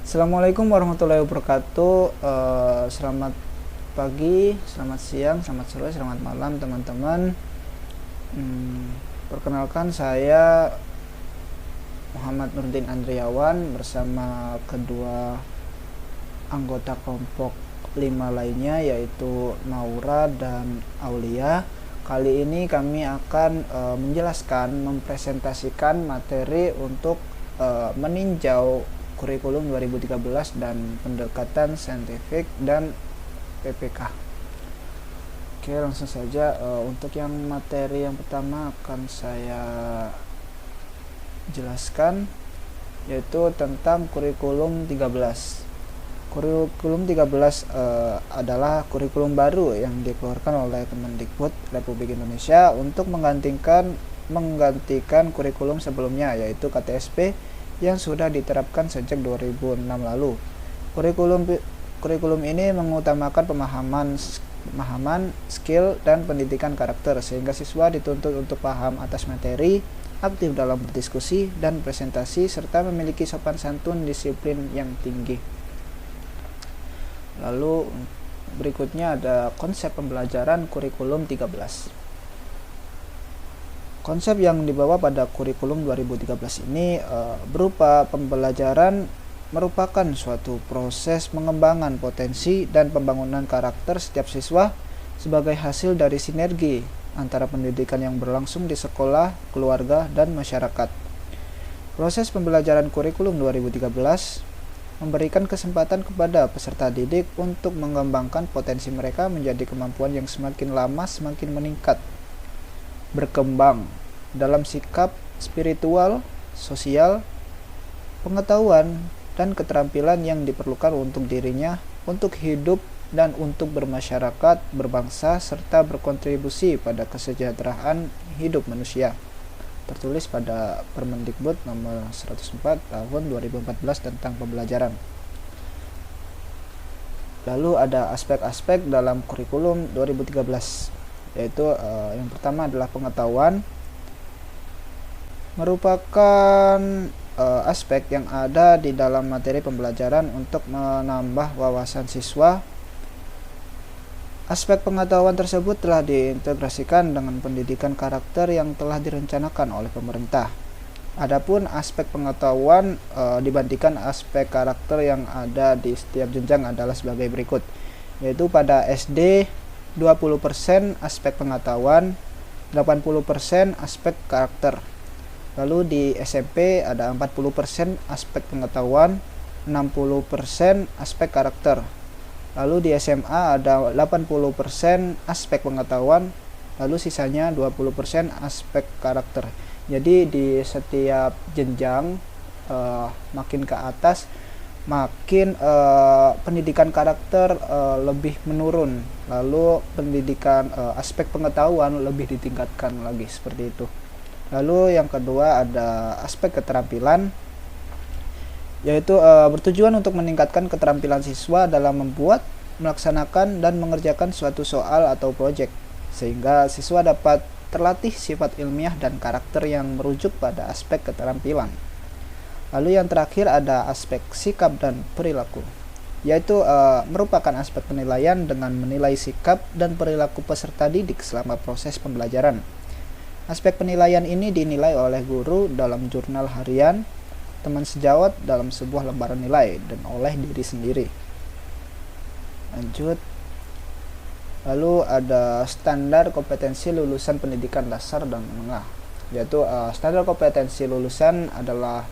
Assalamualaikum warahmatullahi wabarakatuh. Selamat pagi, selamat siang, selamat sore, selamat malam teman-teman. Perkenalkan, saya Muhammad Nurdin Andriawan bersama kedua anggota kelompok 5 lainnya, yaitu Maura dan Aulia. Kali ini kami akan menjelaskan, mempresentasikan materi untuk meninjau kurikulum 2013 dan pendekatan saintifik dan PPK. Oke, langsung saja. Untuk yang materi yang pertama akan saya jelaskan, yaitu tentang kurikulum 13. Kurikulum 13 adalah kurikulum baru yang dikeluarkan oleh Kemendikbud Republik Indonesia untuk menggantikan kurikulum sebelumnya, yaitu KTSP yang sudah diterapkan sejak 2006 lalu. Kurikulum ini mengutamakan pemahaman, skill, dan pendidikan karakter, sehingga siswa dituntut untuk paham atas materi, aktif dalam berdiskusi dan presentasi, serta memiliki sopan santun disiplin yang tinggi. Lalu berikutnya ada konsep pembelajaran kurikulum 13. Konsep yang dibawa pada kurikulum 2013 ini berupa pembelajaran merupakan suatu proses pengembangan potensi dan pembangunan karakter setiap siswa sebagai hasil dari sinergi antara pendidikan yang berlangsung di sekolah, keluarga, dan masyarakat. Proses pembelajaran kurikulum 2013 memberikan kesempatan kepada peserta didik untuk mengembangkan potensi mereka menjadi kemampuan yang semakin lama semakin meningkat, berkembang dalam sikap spiritual, sosial, pengetahuan, dan keterampilan yang diperlukan untuk dirinya, untuk hidup, dan untuk bermasyarakat, berbangsa, serta berkontribusi pada kesejahteraan hidup manusia. Tertulis pada Permendikbud nomor 104 tahun 2014 tentang pembelajaran. Lalu ada aspek-aspek dalam kurikulum 2013, yaitu yang pertama adalah pengetahuan, merupakan aspek yang ada di dalam materi pembelajaran untuk menambah wawasan siswa. Aspek pengetahuan tersebut telah diintegrasikan dengan pendidikan karakter yang telah direncanakan oleh pemerintah. Adapun aspek pengetahuan dibandingkan aspek karakter yang ada di setiap jenjang adalah sebagai berikut, yaitu pada SD 20% aspek pengetahuan, 80% aspek karakter. Lalu di SMP ada 40% aspek pengetahuan, 60% aspek karakter. Lalu di SMA ada 80% aspek pengetahuan, lalu sisanya 20% aspek karakter. Jadi di setiap jenjang makin ke atas, makin pendidikan karakter lebih menurun, lalu pendidikan aspek pengetahuan lebih ditingkatkan lagi, seperti itu. Lalu yang kedua ada aspek keterampilan, yaitu bertujuan untuk meningkatkan keterampilan siswa dalam membuat, melaksanakan, dan mengerjakan suatu soal atau proyek, sehingga siswa dapat terlatih sifat ilmiah dan karakter yang merujuk pada aspek keterampilan. Lalu yang terakhir ada aspek sikap dan perilaku, yaitu merupakan aspek penilaian dengan menilai sikap dan perilaku peserta didik selama proses pembelajaran. Aspek penilaian ini dinilai oleh guru dalam jurnal harian, teman sejawat dalam sebuah lembaran nilai, dan oleh diri sendiri. Lanjut. Lalu ada standar kompetensi lulusan pendidikan dasar dan menengah, yaitu standar kompetensi lulusan adalah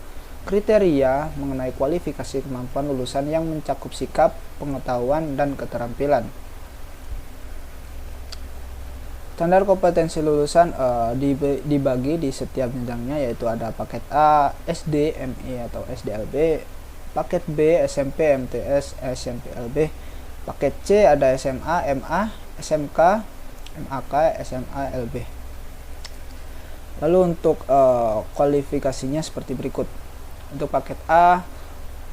kriteria mengenai kualifikasi kemampuan lulusan yang mencakup sikap, pengetahuan, dan keterampilan. Standar kompetensi lulusan dibagi di setiap jenjangnya, yaitu ada paket A, SD, MI atau SDLB, paket B, SMP, MTS, SMP, LB, paket C ada SMA, MA, SMK, MAK, SMA, LB. Lalu untuk kualifikasinya seperti berikut. Untuk paket A,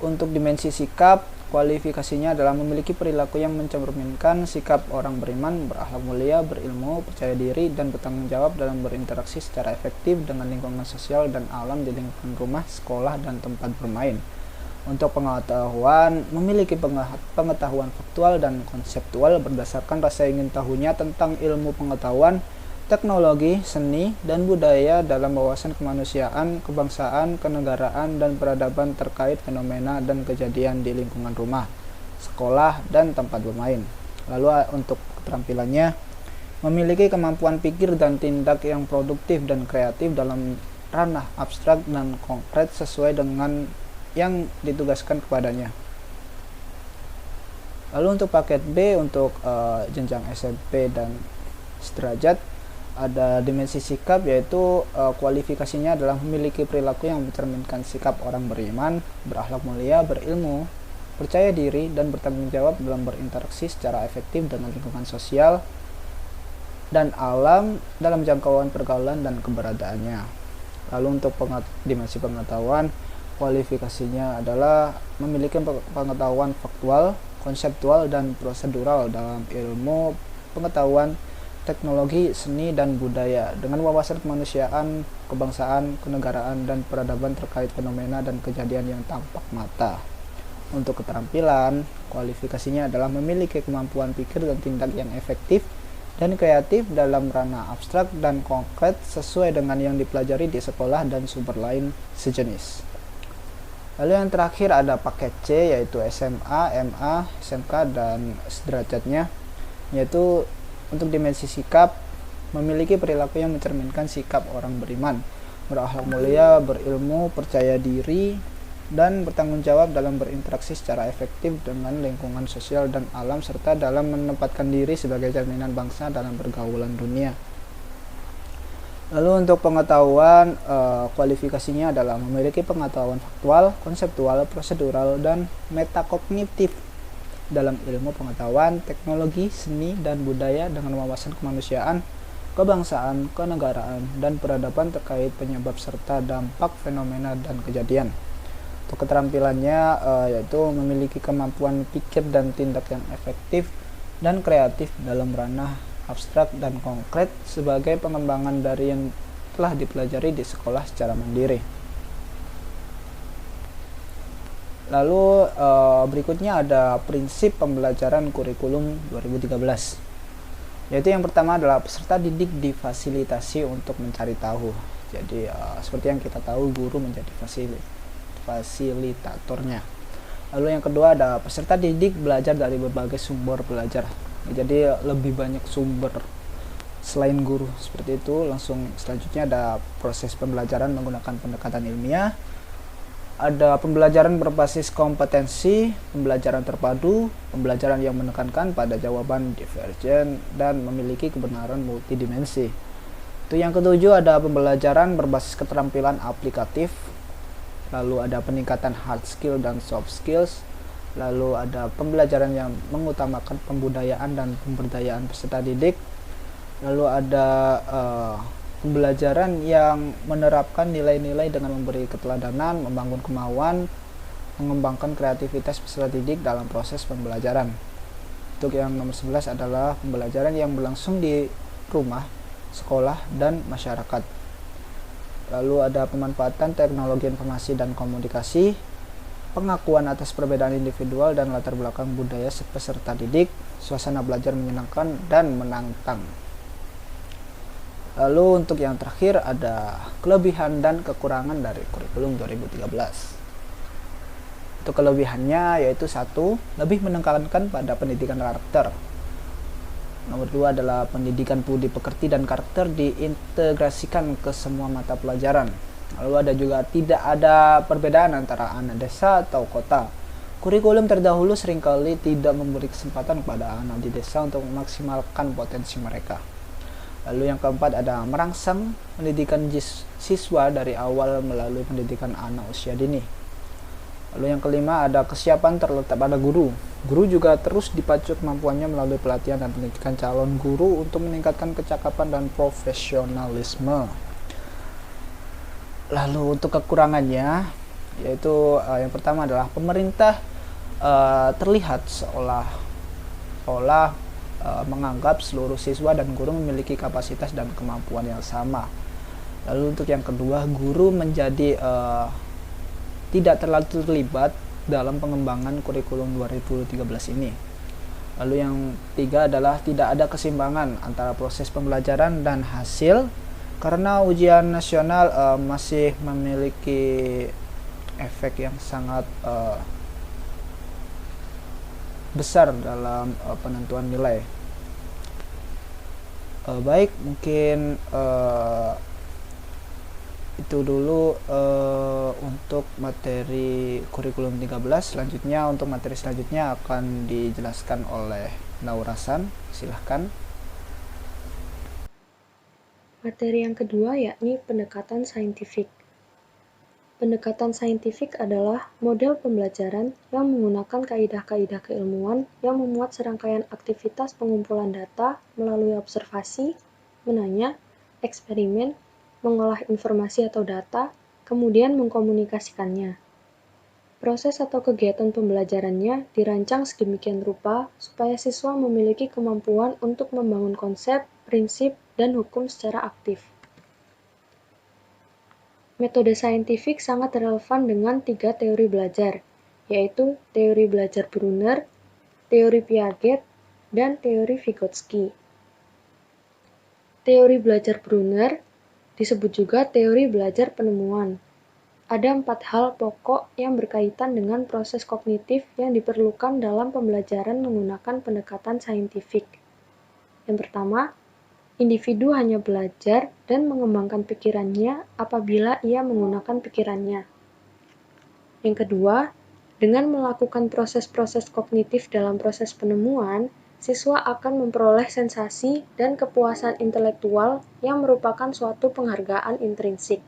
untuk dimensi sikap, kualifikasinya adalah memiliki perilaku yang mencerminkan sikap orang beriman, berakhlak mulia, berilmu, percaya diri, dan bertanggung jawab dalam berinteraksi secara efektif dengan lingkungan sosial dan alam di lingkungan rumah, sekolah, dan tempat bermain. Untuk pengetahuan, memiliki pengetahuan faktual dan konseptual berdasarkan rasa ingin tahunya tentang ilmu pengetahuan, teknologi, seni, dan budaya dalam wawasan kemanusiaan, kebangsaan, kenegaraan, dan peradaban terkait fenomena dan kejadian di lingkungan rumah, sekolah, dan tempat bermain. Lalu untuk keterampilannya, memiliki kemampuan pikir dan tindak yang produktif dan kreatif dalam ranah abstrak dan konkret sesuai dengan yang ditugaskan kepadanya. Lalu untuk paket B untuk jenjang SMP dan sederajat, ada dimensi sikap, yaitu kualifikasinya adalah memiliki perilaku yang mencerminkan sikap orang beriman, berakhlak mulia, berilmu, percaya diri, dan bertanggung jawab dalam berinteraksi secara efektif dengan lingkungan sosial dan alam dalam jangkauan pergaulan dan keberadaannya. Lalu untuk dimensi pengetahuan, kualifikasinya adalah memiliki pengetahuan faktual, konseptual, dan prosedural dalam ilmu pengetahuan, teknologi, seni, dan budaya dengan wawasan kemanusiaan, kebangsaan, kenegaraan, dan peradaban terkait fenomena dan kejadian yang tampak mata. Untuk keterampilan, kualifikasinya adalah memiliki kemampuan pikir dan tindak yang efektif dan kreatif dalam ranah abstrak dan konkret sesuai dengan yang dipelajari di sekolah dan sumber lain sejenis. Lalu yang terakhir ada paket C, yaitu SMA, MA, SMK, dan sederajatnya, yaitu untuk dimensi sikap, memiliki perilaku yang mencerminkan sikap orang beriman, berakhlak mulia, berilmu, percaya diri, dan bertanggung jawab dalam berinteraksi secara efektif dengan lingkungan sosial dan alam, serta dalam menempatkan diri sebagai cerminan bangsa dalam pergaulan dunia. Lalu untuk pengetahuan, kualifikasinya adalah memiliki pengetahuan faktual, konseptual, prosedural, dan metakognitif dalam ilmu pengetahuan, teknologi, seni, dan budaya dengan wawasan kemanusiaan, kebangsaan, kenegaraan, dan peradaban terkait penyebab serta dampak fenomena dan kejadian. Untuk keterampilannya yaitu memiliki kemampuan pikir dan tindak yang efektif dan kreatif dalam ranah abstrak dan konkret sebagai pengembangan dari yang telah dipelajari di sekolah secara mandiri. Lalu berikutnya ada prinsip pembelajaran kurikulum 2013, yaitu yang pertama adalah peserta didik difasilitasi untuk mencari tahu. Jadi seperti yang kita tahu, guru menjadi fasilitatornya. Lalu yang kedua ada peserta didik belajar dari berbagai sumber belajar. Jadi lebih banyak sumber selain guru, seperti itu. Langsung selanjutnya ada proses pembelajaran menggunakan pendekatan ilmiah, ada pembelajaran berbasis kompetensi, pembelajaran terpadu, pembelajaran yang menekankan pada jawaban divergen dan memiliki kebenaran multidimensi. Itu yang ketujuh ada pembelajaran berbasis keterampilan aplikatif, lalu ada peningkatan hard skill dan soft skills. Lalu ada pembelajaran yang mengutamakan pembudayaan dan pemberdayaan peserta didik. Lalu ada pembelajaran yang menerapkan nilai-nilai dengan memberi keteladanan, membangun kemauan, mengembangkan kreativitas peserta didik dalam proses pembelajaran. Untuk yang nomor 11 adalah pembelajaran yang berlangsung di rumah, sekolah, dan masyarakat. Lalu ada pemanfaatan teknologi informasi dan komunikasi, pengakuan atas perbedaan individual dan latar belakang budaya peserta didik, suasana belajar menyenangkan dan menantang. Lalu untuk yang terakhir ada kelebihan dan kekurangan dari kurikulum 2013. Untuk kelebihannya yaitu 1. Lebih menekankan pada pendidikan karakter. Nomor 2 adalah pendidikan budi pekerti dan karakter diintegrasikan ke semua mata pelajaran. Lalu ada juga tidak ada perbedaan antara anak desa atau kota. Kurikulum terdahulu seringkali tidak memberi kesempatan kepada anak di desa untuk memaksimalkan potensi mereka. Lalu yang keempat ada merangsang pendidikan siswa dari awal melalui pendidikan anak usia dini. Lalu yang kelima ada kesiapan terletak pada guru. Guru juga terus dipacu kemampuannya melalui pelatihan dan pendidikan calon guru untuk meningkatkan kecakapan dan profesionalisme. Lalu untuk kekurangannya yaitu yang pertama adalah pemerintah terlihat seolah menganggap seluruh siswa dan guru memiliki kapasitas dan kemampuan yang sama. Lalu untuk yang kedua, guru menjadi tidak terlalu terlibat dalam pengembangan kurikulum 2013 ini. Lalu yang ketiga adalah tidak ada keseimbangan antara proses pembelajaran dan hasil, karena ujian nasional masih memiliki efek yang sangat besar dalam penentuan nilai. Baik, mungkin itu dulu untuk materi kurikulum 13. Selanjutnya untuk materi selanjutnya akan dijelaskan oleh Naurasan. Silahkan. Materi yang kedua yakni pendekatan saintifik. Pendekatan saintifik adalah model pembelajaran yang menggunakan kaidah-kaidah keilmuan yang memuat serangkaian aktivitas pengumpulan data melalui observasi, menanya, eksperimen, mengolah informasi atau data, kemudian mengkomunikasikannya. Proses atau kegiatan pembelajarannya dirancang sedemikian rupa supaya siswa memiliki kemampuan untuk membangun konsep, prinsip, dan hukum secara aktif. Metode saintifik sangat relevan dengan 3 teori belajar, yaitu teori belajar Brunner, teori Piaget, dan teori Vygotsky. Teori belajar Brunner disebut juga teori belajar penemuan. Ada 4 hal pokok yang berkaitan dengan proses kognitif yang diperlukan dalam pembelajaran menggunakan pendekatan saintifik. Yang pertama, individu hanya belajar dan mengembangkan pikirannya apabila ia menggunakan pikirannya. Yang kedua, dengan melakukan proses-proses kognitif dalam proses penemuan, siswa akan memperoleh sensasi dan kepuasan intelektual yang merupakan suatu penghargaan intrinsik.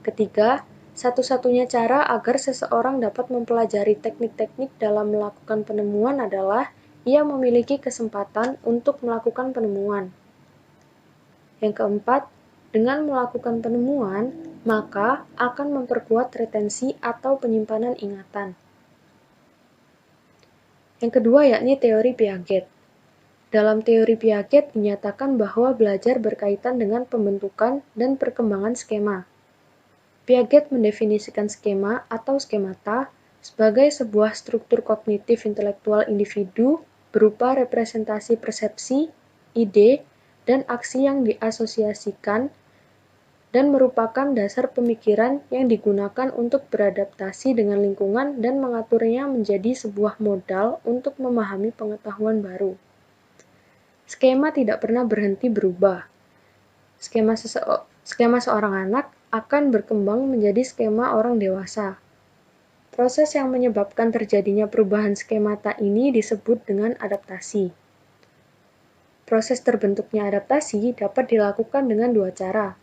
Ketiga, satu-satunya cara agar seseorang dapat mempelajari teknik-teknik dalam melakukan penemuan adalah ia memiliki kesempatan untuk melakukan penemuan. Yang keempat, dengan melakukan penemuan, maka akan memperkuat retensi atau penyimpanan ingatan. Yang kedua yakni teori Piaget. Dalam teori Piaget dinyatakan bahwa belajar berkaitan dengan pembentukan dan perkembangan skema. Piaget mendefinisikan skema atau skemata sebagai sebuah struktur kognitif intelektual individu berupa representasi persepsi, ide, dan aksi yang diasosiasikan dan merupakan dasar pemikiran yang digunakan untuk beradaptasi dengan lingkungan dan mengaturnya menjadi sebuah modal untuk memahami pengetahuan baru. Skema tidak pernah berhenti berubah. Skema seorang anak akan berkembang menjadi skema orang dewasa. Proses yang menyebabkan terjadinya perubahan skemata ini disebut dengan adaptasi. Proses terbentuknya adaptasi dapat dilakukan dengan 2 cara,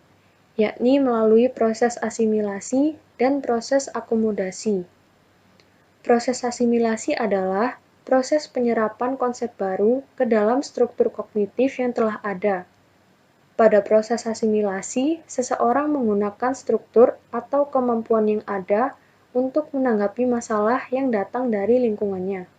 yakni melalui proses asimilasi dan proses akomodasi. Proses asimilasi adalah proses penyerapan konsep baru ke dalam struktur kognitif yang telah ada. Pada proses asimilasi, seseorang menggunakan struktur atau kemampuan yang ada untuk menanggapi masalah yang datang dari lingkungannya.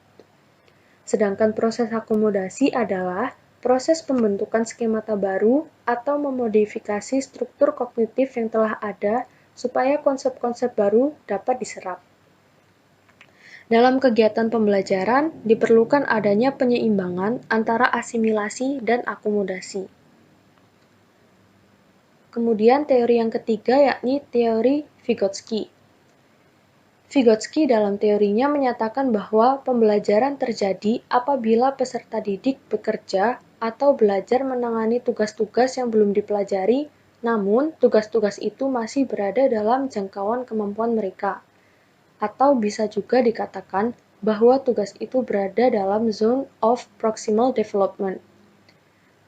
Sedangkan proses akomodasi adalah proses pembentukan skemata baru atau memodifikasi struktur kognitif yang telah ada supaya konsep-konsep baru dapat diserap. Dalam kegiatan pembelajaran, diperlukan adanya penyeimbangan antara asimilasi dan akomodasi. Kemudian teori yang ketiga yakni teori Vygotsky. Vygotsky dalam teorinya menyatakan bahwa pembelajaran terjadi apabila peserta didik bekerja atau belajar menangani tugas-tugas yang belum dipelajari, namun tugas-tugas itu masih berada dalam jangkauan kemampuan mereka. Atau bisa juga dikatakan bahwa tugas itu berada dalam zone of proximal development.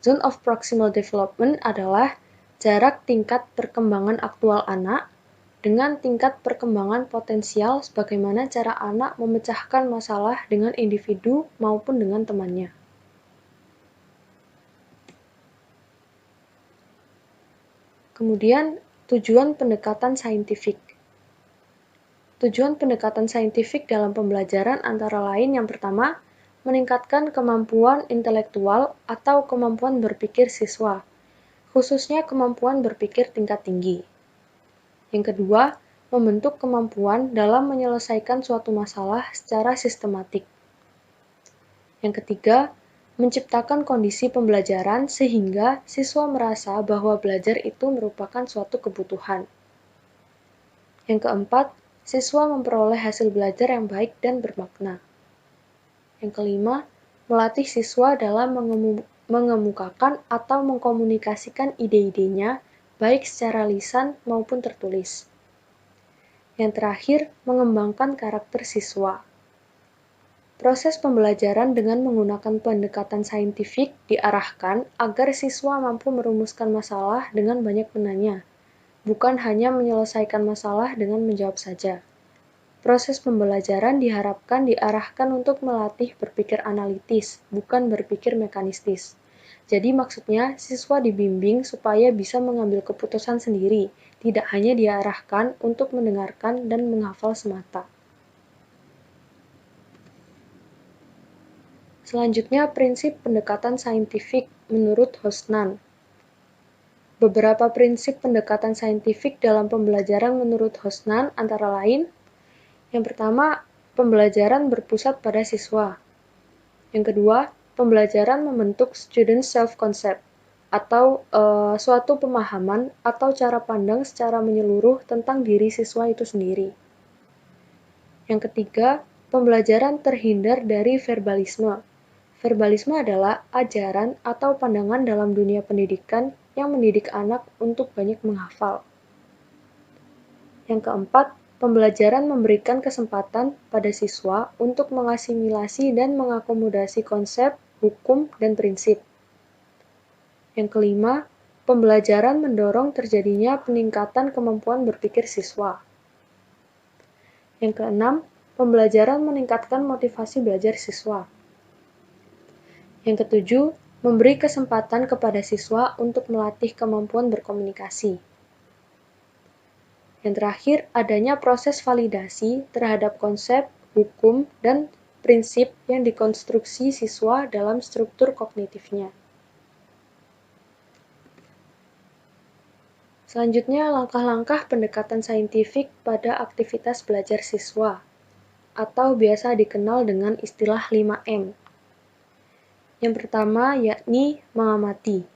Zone of proximal development adalah jarak tingkat perkembangan aktual anak dengan tingkat perkembangan potensial sebagaimana cara anak memecahkan masalah dengan individu maupun dengan temannya. Kemudian, tujuan pendekatan saintifik. Tujuan pendekatan saintifik dalam pembelajaran antara lain yang pertama, meningkatkan kemampuan intelektual atau kemampuan berpikir siswa, khususnya kemampuan berpikir tingkat tinggi. Yang kedua, membentuk kemampuan dalam menyelesaikan suatu masalah secara sistematik. Yang ketiga, menciptakan kondisi pembelajaran sehingga siswa merasa bahwa belajar itu merupakan suatu kebutuhan. Yang keempat, siswa memperoleh hasil belajar yang baik dan bermakna. Yang kelima, melatih siswa dalam mengemukakan atau mengkomunikasikan ide-idenya, baik secara lisan maupun tertulis. Yang terakhir, mengembangkan karakter siswa. Proses pembelajaran dengan menggunakan pendekatan saintifik diarahkan agar siswa mampu merumuskan masalah dengan banyak menanya, bukan hanya menyelesaikan masalah dengan menjawab saja. Proses pembelajaran diharapkan diarahkan untuk melatih berpikir analitis, bukan berpikir mekanistis. Jadi maksudnya siswa dibimbing supaya bisa mengambil keputusan sendiri, tidak hanya diarahkan untuk mendengarkan dan menghafal semata. Selanjutnya, prinsip pendekatan saintifik menurut Hosnan. Beberapa prinsip pendekatan saintifik dalam pembelajaran menurut Hosnan antara lain, yang pertama, pembelajaran berpusat pada siswa. Yang kedua, pembelajaran membentuk student self-concept, atau suatu pemahaman atau cara pandang secara menyeluruh tentang diri siswa itu sendiri. Yang ketiga, pembelajaran terhindar dari verbalisme. Verbalisme adalah ajaran atau pandangan dalam dunia pendidikan yang mendidik anak untuk banyak menghafal. Yang keempat, pembelajaran memberikan kesempatan pada siswa untuk mengasimilasi dan mengakomodasi konsep, hukum, dan prinsip. Yang kelima, pembelajaran mendorong terjadinya peningkatan kemampuan berpikir siswa. Yang keenam, pembelajaran meningkatkan motivasi belajar siswa. Yang ketujuh, memberi kesempatan kepada siswa untuk melatih kemampuan berkomunikasi. Yang terakhir, adanya proses validasi terhadap konsep, hukum, dan prinsip yang dikonstruksi siswa dalam struktur kognitifnya. Selanjutnya, langkah-langkah pendekatan saintifik pada aktivitas belajar siswa, atau biasa dikenal dengan istilah 5M. Yang pertama, yakni mengamati.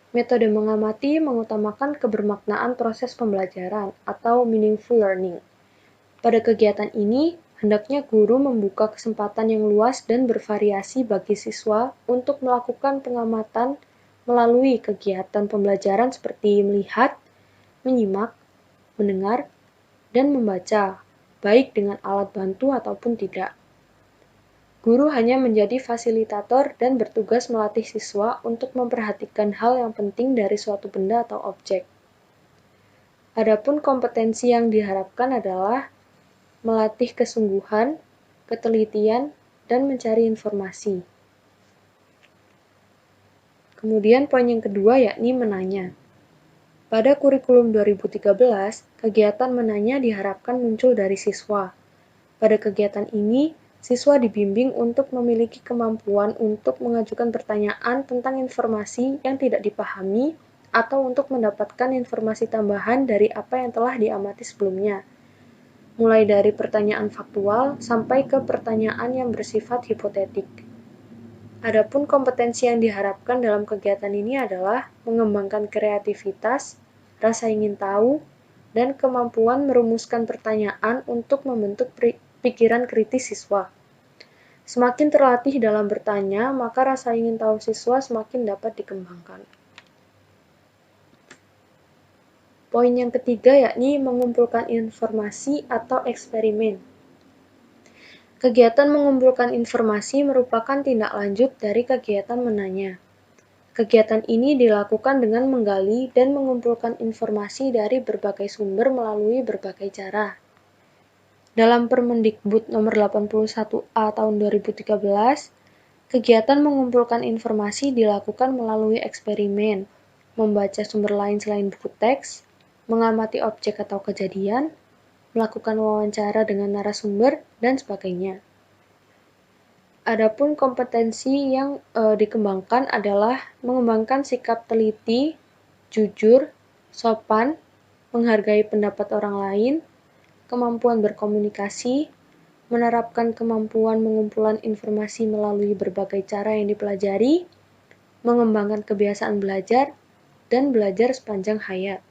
Metode mengamati mengutamakan kebermaknaan proses pembelajaran atau meaningful learning. Pada kegiatan ini, hendaknya guru membuka kesempatan yang luas dan bervariasi bagi siswa untuk melakukan pengamatan melalui kegiatan pembelajaran seperti melihat, menyimak, mendengar, dan membaca, baik dengan alat bantu ataupun tidak. Guru hanya menjadi fasilitator dan bertugas melatih siswa untuk memperhatikan hal yang penting dari suatu benda atau objek. Adapun kompetensi yang diharapkan adalah melatih kesungguhan, ketelitian, dan mencari informasi. Kemudian poin yang kedua yakni menanya. Pada kurikulum 2013, kegiatan menanya diharapkan muncul dari siswa. Pada kegiatan ini, siswa dibimbing untuk memiliki kemampuan untuk mengajukan pertanyaan tentang informasi yang tidak dipahami atau untuk mendapatkan informasi tambahan dari apa yang telah diamati sebelumnya, mulai dari pertanyaan faktual sampai ke pertanyaan yang bersifat hipotetik. Adapun kompetensi yang diharapkan dalam kegiatan ini adalah mengembangkan kreativitas, rasa ingin tahu, dan kemampuan merumuskan pertanyaan untuk membentuk pikiran kritis siswa. Semakin terlatih dalam bertanya, maka rasa ingin tahu siswa semakin dapat dikembangkan. Poin yang ketiga yakni mengumpulkan informasi atau eksperimen. Kegiatan mengumpulkan informasi merupakan tindak lanjut dari kegiatan menanya. Kegiatan ini dilakukan dengan menggali dan mengumpulkan informasi dari berbagai sumber melalui berbagai cara. Dalam Permendikbud nomor 81A tahun 2013, kegiatan mengumpulkan informasi dilakukan melalui eksperimen, membaca sumber lain selain buku teks, mengamati objek atau kejadian, melakukan wawancara dengan narasumber, dan sebagainya. Adapun kompetensi yang dikembangkan adalah mengembangkan sikap teliti, jujur, sopan, menghargai pendapat orang lain, kemampuan berkomunikasi, menerapkan kemampuan pengumpulan informasi melalui berbagai cara yang dipelajari, mengembangkan kebiasaan belajar, dan belajar sepanjang hayat.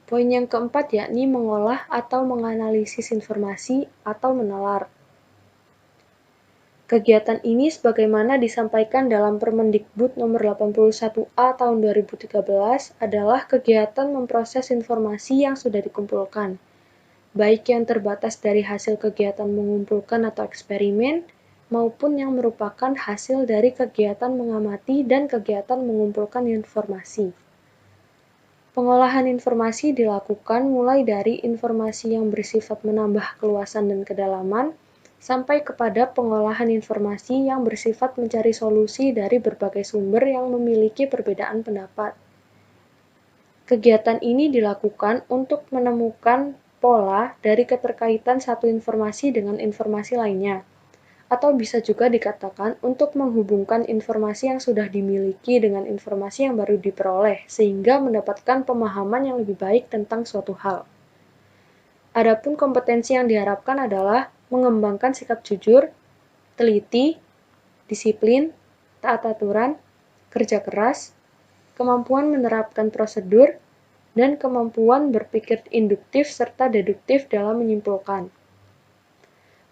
Poin yang keempat yakni mengolah atau menganalisis informasi atau menalar. Kegiatan ini sebagaimana disampaikan dalam Permendikbud nomor 81A tahun 2013 adalah kegiatan memproses informasi yang sudah dikumpulkan, baik yang terbatas dari hasil kegiatan mengumpulkan atau eksperimen, maupun yang merupakan hasil dari kegiatan mengamati dan kegiatan mengumpulkan informasi. Pengolahan informasi dilakukan mulai dari informasi yang bersifat menambah keluasan dan kedalaman, sampai kepada pengolahan informasi yang bersifat mencari solusi dari berbagai sumber yang memiliki perbedaan pendapat. Kegiatan ini dilakukan untuk menemukan pola dari keterkaitan satu informasi dengan informasi lainnya, atau bisa juga dikatakan untuk menghubungkan informasi yang sudah dimiliki dengan informasi yang baru diperoleh, sehingga mendapatkan pemahaman yang lebih baik tentang suatu hal. Adapun kompetensi yang diharapkan adalah mengembangkan sikap jujur, teliti, disiplin, taat aturan, kerja keras, kemampuan menerapkan prosedur, dan kemampuan berpikir induktif serta deduktif dalam menyimpulkan.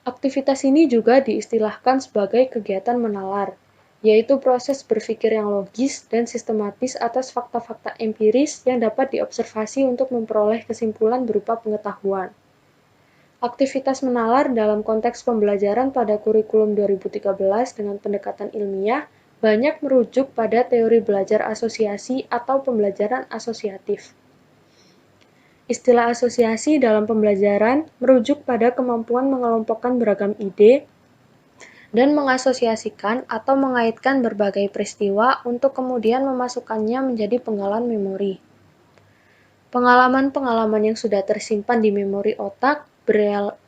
Aktivitas ini juga diistilahkan sebagai kegiatan menalar, yaitu proses berpikir yang logis dan sistematis atas fakta-fakta empiris yang dapat diobservasi untuk memperoleh kesimpulan berupa pengetahuan. Aktivitas menalar dalam konteks pembelajaran pada kurikulum 2013 dengan pendekatan ilmiah banyak merujuk pada teori belajar asosiasi atau pembelajaran asosiatif. Istilah asosiasi dalam pembelajaran merujuk pada kemampuan mengelompokkan beragam ide dan mengasosiasikan atau mengaitkan berbagai peristiwa untuk kemudian memasukkannya menjadi penggalan memori. Pengalaman-pengalaman yang sudah tersimpan di memori otak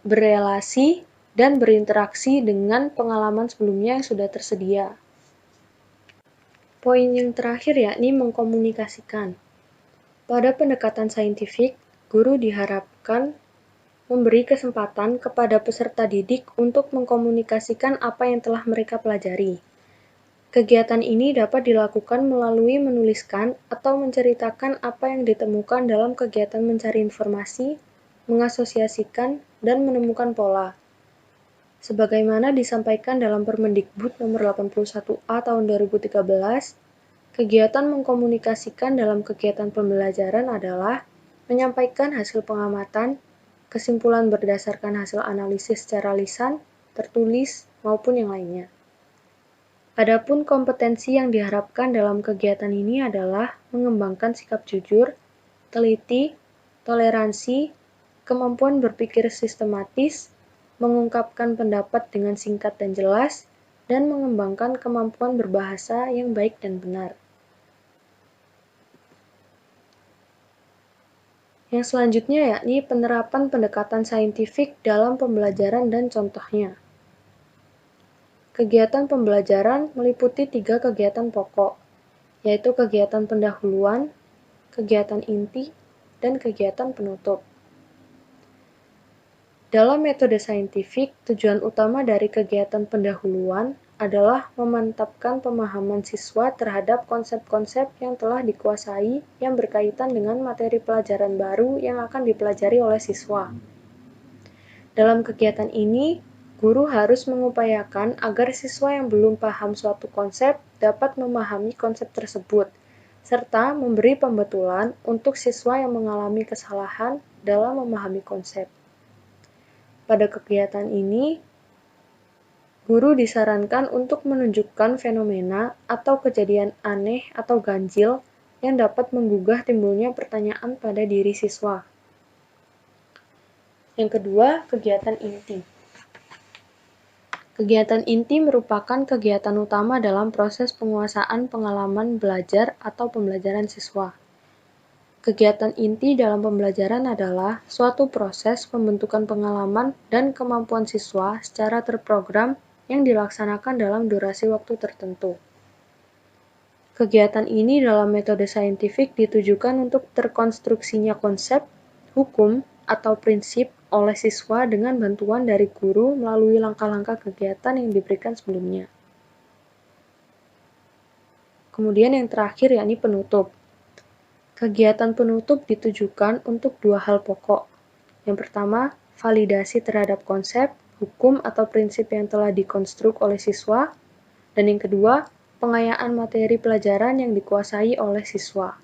berelasi dan berinteraksi dengan pengalaman sebelumnya yang sudah tersedia. Poin yang terakhir yakni mengkomunikasikan. Pada pendekatan saintifik, guru diharapkan memberi kesempatan kepada peserta didik untuk mengkomunikasikan apa yang telah mereka pelajari. Kegiatan ini dapat dilakukan melalui menuliskan atau menceritakan apa yang ditemukan dalam kegiatan mencari informasi, mengasosiasikan, dan menemukan pola. Sebagaimana disampaikan dalam Permendikbud nomor 81A tahun 2013, kegiatan mengkomunikasikan dalam kegiatan pembelajaran adalah menyampaikan hasil pengamatan, kesimpulan berdasarkan hasil analisis secara lisan, tertulis, maupun yang lainnya. Adapun kompetensi yang diharapkan dalam kegiatan ini adalah mengembangkan sikap jujur, teliti, toleransi, kemampuan berpikir sistematis, mengungkapkan pendapat dengan singkat dan jelas, dan mengembangkan kemampuan berbahasa yang baik dan benar. Yang selanjutnya yakni penerapan pendekatan saintifik dalam pembelajaran dan contohnya. Kegiatan pembelajaran meliputi 3 kegiatan pokok, yaitu kegiatan pendahuluan, kegiatan inti, dan kegiatan penutup. Dalam metode saintifik, tujuan utama dari kegiatan pendahuluan adalah memantapkan pemahaman siswa terhadap konsep-konsep yang telah dikuasai yang berkaitan dengan materi pelajaran baru yang akan dipelajari oleh siswa. Dalam kegiatan ini, guru harus mengupayakan agar siswa yang belum paham suatu konsep dapat memahami konsep tersebut, serta memberi pembetulan untuk siswa yang mengalami kesalahan dalam memahami konsep. Pada kegiatan ini, guru disarankan untuk menunjukkan fenomena atau kejadian aneh atau ganjil yang dapat menggugah timbulnya pertanyaan pada diri siswa. Yang kedua, kegiatan inti. Kegiatan inti merupakan kegiatan utama dalam proses penguasaan pengalaman belajar atau pembelajaran siswa. Kegiatan inti dalam pembelajaran adalah suatu proses pembentukan pengalaman dan kemampuan siswa secara terprogram yang dilaksanakan dalam durasi waktu tertentu. Kegiatan ini dalam metode saintifik ditujukan untuk terkonstruksinya konsep, hukum, atau prinsip oleh siswa dengan bantuan dari guru melalui langkah-langkah kegiatan yang diberikan sebelumnya. Kemudian yang terakhir yakni penutup. Kegiatan penutup ditujukan untuk dua hal pokok. Yang pertama, validasi terhadap konsep, hukum, atau prinsip yang telah dikonstruk oleh siswa. Dan yang kedua, pengayaan materi pelajaran yang dikuasai oleh siswa.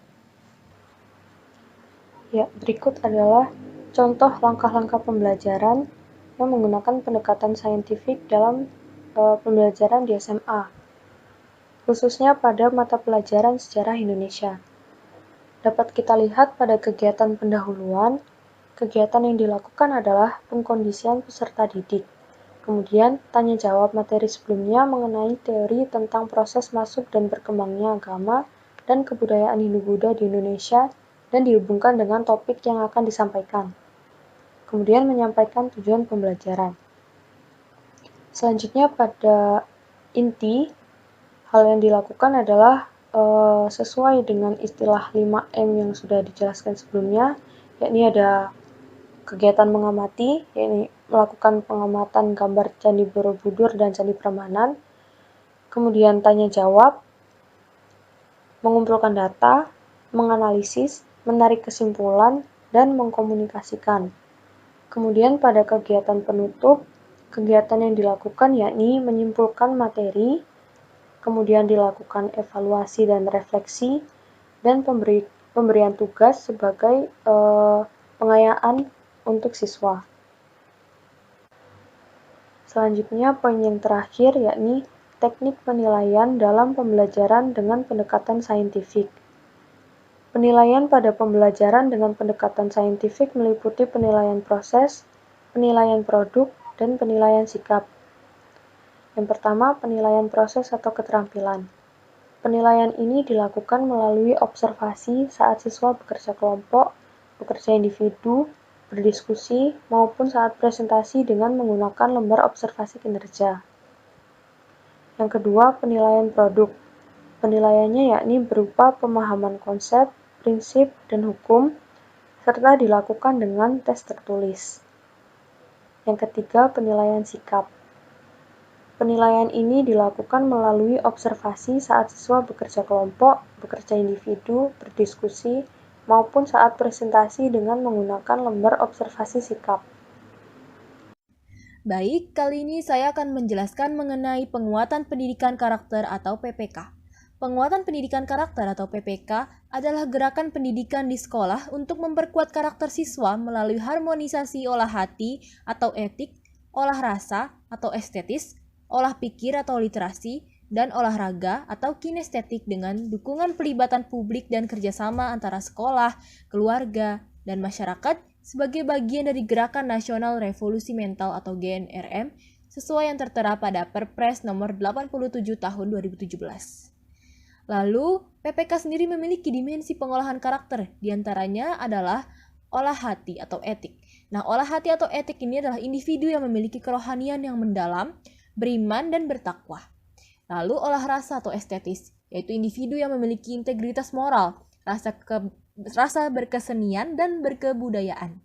Ya, berikut adalah contoh langkah-langkah pembelajaran yang menggunakan pendekatan saintifik dalam pembelajaran di SMA, khususnya pada mata pelajaran sejarah Indonesia. Dapat kita lihat pada kegiatan pendahuluan, kegiatan yang dilakukan adalah pengkondisian peserta didik. Kemudian, tanya jawab materi sebelumnya mengenai teori tentang proses masuk dan berkembangnya agama dan kebudayaan Hindu-Buddha di Indonesia dan dihubungkan dengan topik yang akan disampaikan. Kemudian menyampaikan tujuan pembelajaran. Selanjutnya pada inti, hal yang dilakukan adalah sesuai dengan istilah 5M yang sudah dijelaskan sebelumnya, yakni ada kegiatan mengamati, yakni melakukan pengamatan gambar Candi Borobudur dan Candi Prambanan, kemudian tanya jawab, mengumpulkan data, menganalisis, menarik kesimpulan, dan mengkomunikasikan. Kemudian pada kegiatan penutup, kegiatan yang dilakukan yakni menyimpulkan materi, kemudian dilakukan evaluasi dan refleksi, dan pemberian tugas sebagai pengayaan untuk siswa. Selanjutnya, poin yang terakhir yakni teknik penilaian dalam pembelajaran dengan pendekatan saintifik. Penilaian pada pembelajaran dengan pendekatan saintifik meliputi penilaian proses, penilaian produk, dan penilaian sikap. Yang pertama, penilaian proses atau keterampilan. Penilaian ini dilakukan melalui observasi saat siswa bekerja kelompok, bekerja individu, berdiskusi, maupun saat presentasi dengan menggunakan lembar observasi kinerja. Yang kedua, penilaian produk. Penilaiannya yakni berupa pemahaman konsep, prinsip, dan hukum, serta dilakukan dengan tes tertulis. Yang ketiga, penilaian sikap. Penilaian ini dilakukan melalui observasi saat siswa bekerja kelompok, bekerja individu, berdiskusi, maupun saat presentasi dengan menggunakan lembar observasi sikap. Baik, kali ini saya akan menjelaskan mengenai penguatan pendidikan karakter atau PPK. Penguatan pendidikan karakter atau PPK adalah gerakan pendidikan di sekolah untuk memperkuat karakter siswa melalui harmonisasi olah hati atau etik, olah rasa atau estetis, olah pikir atau literasi, dan olahraga atau kinestetik dengan dukungan pelibatan publik dan kerjasama antara sekolah, keluarga, dan masyarakat sebagai bagian dari Gerakan Nasional Revolusi Mental atau GNRM sesuai yang tertera pada Perpres nomor 87 tahun 2017. Lalu, PPK sendiri memiliki dimensi pengolahan karakter, diantaranya adalah olah hati atau etik. Nah, olah hati atau etik ini adalah individu yang memiliki kerohanian yang mendalam, beriman, dan bertakwa. Lalu olah rasa atau estetis, yaitu individu yang memiliki integritas moral, rasa berkesenian, dan berkebudayaan.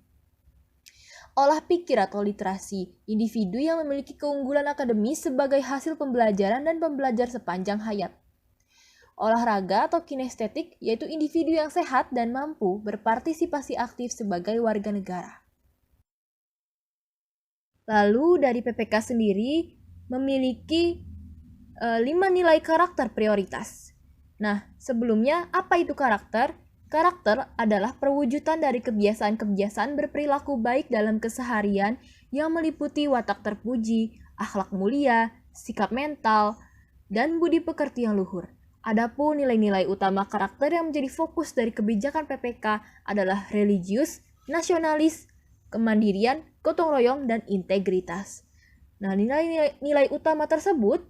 Olah pikir atau literasi, individu yang memiliki keunggulan akademis sebagai hasil pembelajaran dan pembelajar sepanjang hayat. Olahraga atau kinestetik, yaitu individu yang sehat dan mampu berpartisipasi aktif sebagai warga negara. Lalu dari PPK sendiri memiliki 5 nilai karakter prioritas. Nah, sebelumnya apa itu karakter? Karakter adalah perwujudan dari kebiasaan-kebiasaan berperilaku baik dalam keseharian yang meliputi watak terpuji, akhlak mulia, sikap mental, dan budi pekerti yang luhur. Adapun nilai-nilai utama karakter yang menjadi fokus dari kebijakan PPK adalah religius, nasionalis, kemandirian, gotong royong, dan integritas. Nah, nilai utama tersebut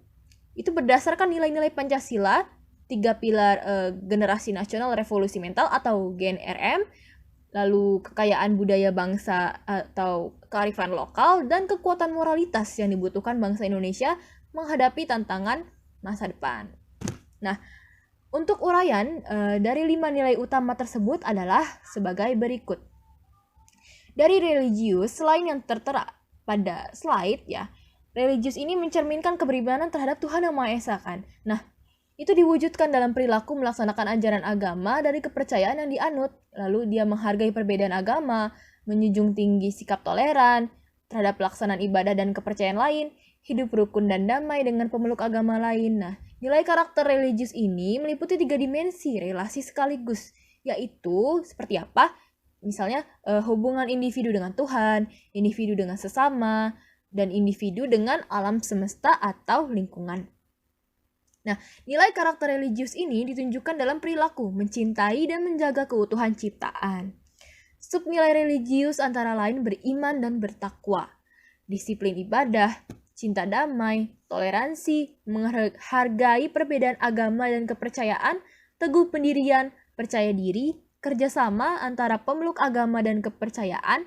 itu berdasarkan nilai-nilai Pancasila, 3 pilar generasi nasional revolusi mental atau GNRM, lalu kekayaan budaya bangsa atau kearifan lokal, dan kekuatan moralitas yang dibutuhkan bangsa Indonesia menghadapi tantangan masa depan. Nah, Untuk uraian dari 5 nilai utama tersebut adalah sebagai berikut. Dari religius, selain yang tertera pada slide ya, religius ini mencerminkan keberimanan terhadap Tuhan Yang Maha Esa kan. Nah, itu diwujudkan dalam perilaku melaksanakan ajaran agama dari kepercayaan yang dianut. Lalu dia menghargai perbedaan agama, menjunjung tinggi sikap toleran terhadap pelaksanaan ibadah dan kepercayaan lain, hidup rukun dan damai dengan pemeluk agama lain. Nah, nilai karakter religius ini meliputi 3 dimensi relasi sekaligus, yaitu seperti apa? Misalnya hubungan individu dengan Tuhan, individu dengan sesama, dan individu dengan alam semesta atau lingkungan. Nah, nilai karakter religius ini ditunjukkan dalam perilaku, mencintai dan menjaga keutuhan ciptaan. Subnilai religius antara lain beriman dan bertakwa, disiplin ibadah, cinta damai, toleransi, menghargai perbedaan agama dan kepercayaan, teguh pendirian, percaya diri, kerjasama antara pemeluk agama dan kepercayaan,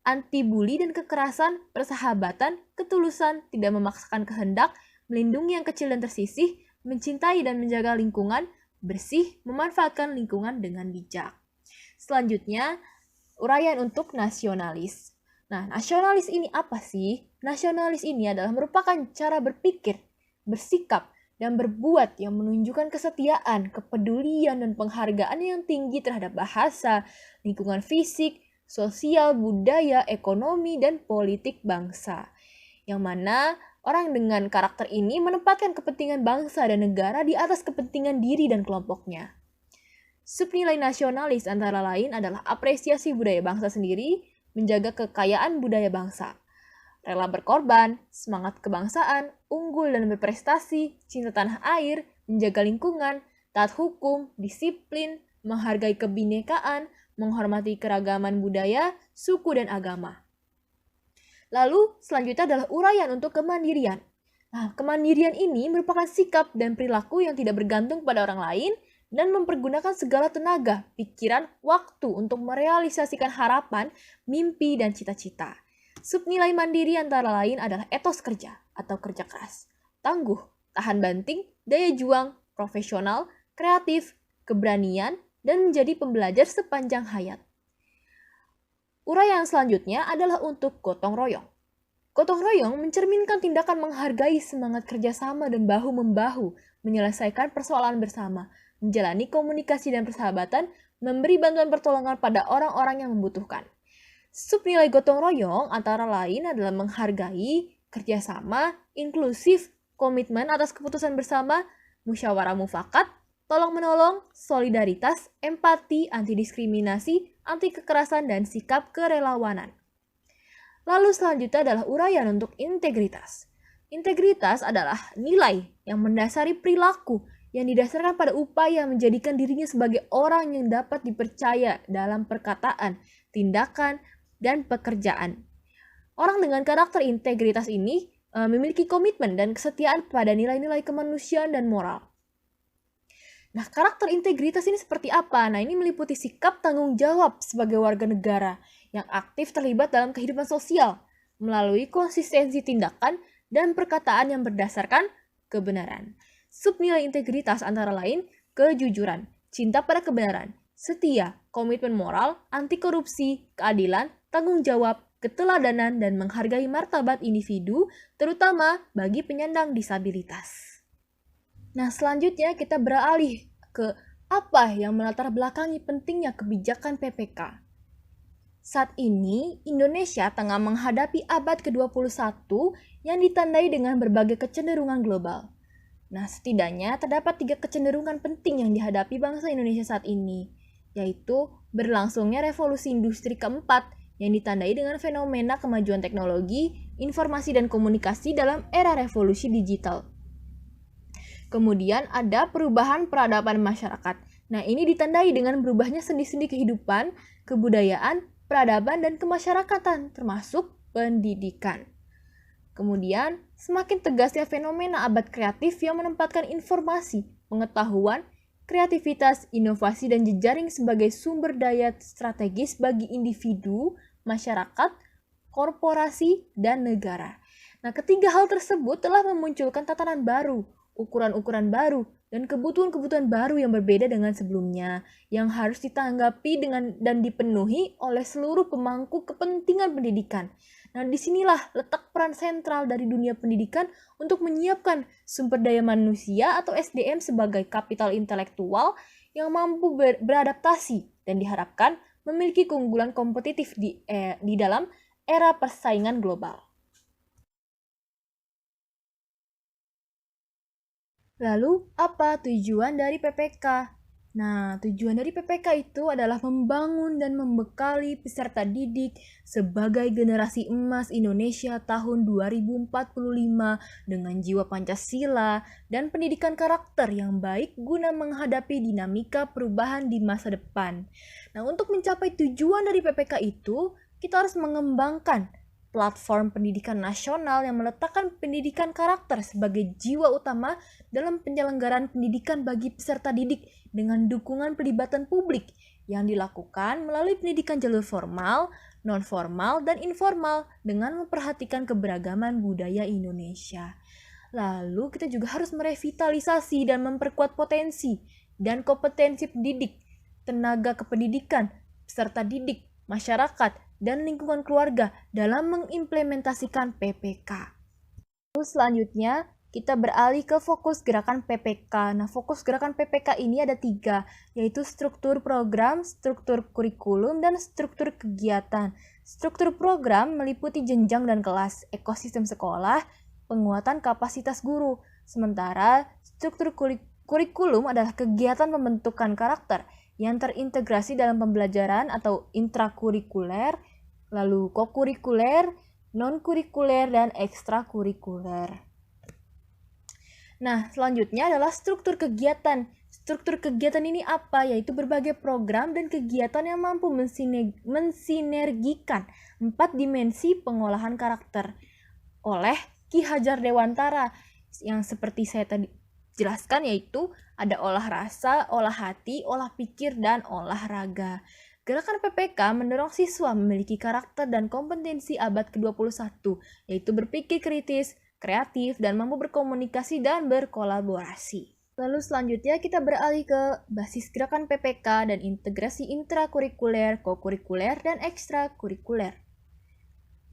anti bully dan kekerasan, persahabatan, ketulusan, tidak memaksakan kehendak, melindungi yang kecil dan tersisih, mencintai dan menjaga lingkungan, bersih, memanfaatkan lingkungan dengan bijak. Selanjutnya, uraian untuk nasionalis. Nah, nasionalis ini apa sih? Nasionalis ini adalah merupakan cara berpikir, bersikap, dan berbuat yang menunjukkan kesetiaan, kepedulian, dan penghargaan yang tinggi terhadap bahasa, lingkungan fisik, sosial, budaya, ekonomi, dan politik bangsa. Yang mana orang dengan karakter ini menempatkan kepentingan bangsa dan negara di atas kepentingan diri dan kelompoknya. Subnilai nasionalis antara lain adalah apresiasi budaya bangsa sendiri, menjaga kekayaan budaya bangsa, rela berkorban, semangat kebangsaan, unggul dan berprestasi, cinta tanah air, menjaga lingkungan, taat hukum, disiplin, menghargai kebinekaan, menghormati keragaman budaya, suku, dan agama. Lalu selanjutnya adalah uraian untuk kemandirian. Nah, kemandirian ini merupakan sikap dan perilaku yang tidak bergantung pada orang lain dan mempergunakan segala tenaga, pikiran, waktu untuk merealisasikan harapan, mimpi, dan cita-cita. Subnilai mandiri antara lain adalah etos kerja atau kerja keras, tangguh, tahan banting, daya juang, profesional, kreatif, keberanian, dan menjadi pembelajar sepanjang hayat. Uraian selanjutnya adalah untuk gotong royong. Gotong royong mencerminkan tindakan menghargai semangat kerjasama dan bahu-membahu, menyelesaikan persoalan bersama, menjalani komunikasi dan persahabatan, memberi bantuan pertolongan pada orang-orang yang membutuhkan. Subnilai gotong royong antara lain adalah menghargai, kerjasama, inklusif, komitmen atas keputusan bersama, musyawarah mufakat, tolong-menolong, solidaritas, empati, anti-diskriminasi, anti-kekerasan, dan sikap kerelawanan. Lalu selanjutnya adalah uraian untuk integritas. Integritas adalah nilai yang mendasari perilaku yang didasarkan pada upaya menjadikan dirinya sebagai orang yang dapat dipercaya dalam perkataan, tindakan, dan pekerjaan. Orang dengan karakter integritas ini memiliki komitmen dan kesetiaan pada nilai-nilai kemanusiaan dan moral. Nah, karakter integritas ini seperti apa? Nah, ini meliputi sikap tanggung jawab sebagai warga negara yang aktif terlibat dalam kehidupan sosial melalui konsistensi tindakan dan perkataan yang berdasarkan kebenaran. Subnilai integritas antara lain kejujuran, cinta pada kebenaran, setia, komitmen moral, anti korupsi, keadilan, tanggung jawab, keteladanan, dan menghargai martabat individu, terutama bagi penyandang disabilitas. Nah, selanjutnya kita beralih ke apa yang melatar belakangi pentingnya kebijakan PPK. Saat ini, Indonesia tengah menghadapi abad ke-21 yang ditandai dengan berbagai kecenderungan global. Nah, setidaknya terdapat 3 kecenderungan penting yang dihadapi bangsa Indonesia saat ini, yaitu berlangsungnya revolusi industri keempat yang ditandai dengan fenomena kemajuan teknologi, informasi, dan komunikasi dalam era revolusi digital. Kemudian ada perubahan peradaban masyarakat. Nah, ini ditandai dengan berubahnya sendi-sendi kehidupan, kebudayaan, peradaban, dan kemasyarakatan, termasuk pendidikan. Kemudian, semakin tegasnya fenomena abad kreatif yang menempatkan informasi, pengetahuan, kreativitas, inovasi, dan jejaring sebagai sumber daya strategis bagi individu, masyarakat, korporasi, dan negara. Nah, ketiga hal tersebut telah memunculkan tatanan baru, ukuran-ukuran baru, dan kebutuhan-kebutuhan baru yang berbeda dengan sebelumnya, yang harus ditanggapi dan dipenuhi oleh seluruh pemangku kepentingan pendidikan. Nah, disinilah letak peran sentral dari dunia pendidikan untuk menyiapkan sumber daya manusia atau SDM sebagai kapital intelektual yang mampu beradaptasi dan diharapkan memiliki keunggulan kompetitif di dalam era persaingan global. Lalu, apa tujuan dari PPK? Nah, tujuan dari PPK itu adalah membangun dan membekali peserta didik sebagai generasi emas Indonesia tahun 2045 dengan jiwa Pancasila dan pendidikan karakter yang baik guna menghadapi dinamika perubahan di masa depan. Nah, untuk mencapai tujuan dari PPK itu, kita harus mengembangkan platform pendidikan nasional yang meletakkan pendidikan karakter sebagai jiwa utama dalam penyelenggaraan pendidikan bagi peserta didik dengan dukungan pelibatan publik yang dilakukan melalui pendidikan jalur formal, non-formal, dan informal dengan memperhatikan keberagaman budaya Indonesia. Lalu kita juga harus merevitalisasi dan memperkuat potensi dan kompetensi pendidik, tenaga kependidikan, peserta didik, masyarakat, dan lingkungan keluarga dalam mengimplementasikan PPK. Terus selanjutnya, kita beralih ke fokus gerakan PPK. Nah, fokus gerakan PPK ini ada 3, yaitu struktur program, struktur kurikulum, dan struktur kegiatan. Struktur program meliputi jenjang dan kelas, ekosistem sekolah, penguatan kapasitas guru. Sementara struktur kurikulum adalah kegiatan pembentukan karakter yang terintegrasi dalam pembelajaran atau intrakurikuler, lalu kokurikuler, non-kurikuler, dan ekstrakurikuler. Nah, selanjutnya adalah struktur kegiatan. Struktur kegiatan ini apa? Yaitu berbagai program dan kegiatan yang mampu mensinergikan 4 dimensi pengolahan karakter oleh Ki Hajar Dewantara yang seperti saya tadi jelaskan, yaitu ada olah rasa, olah hati, olah pikir, dan olahraga. Gerakan PPK mendorong siswa memiliki karakter dan kompetensi abad ke-21, yaitu berpikir kritis, kreatif, dan mampu berkomunikasi dan berkolaborasi. Lalu selanjutnya kita beralih ke basis gerakan PPK dan integrasi intrakurikuler, kokurikuler, dan ekstrakurikuler.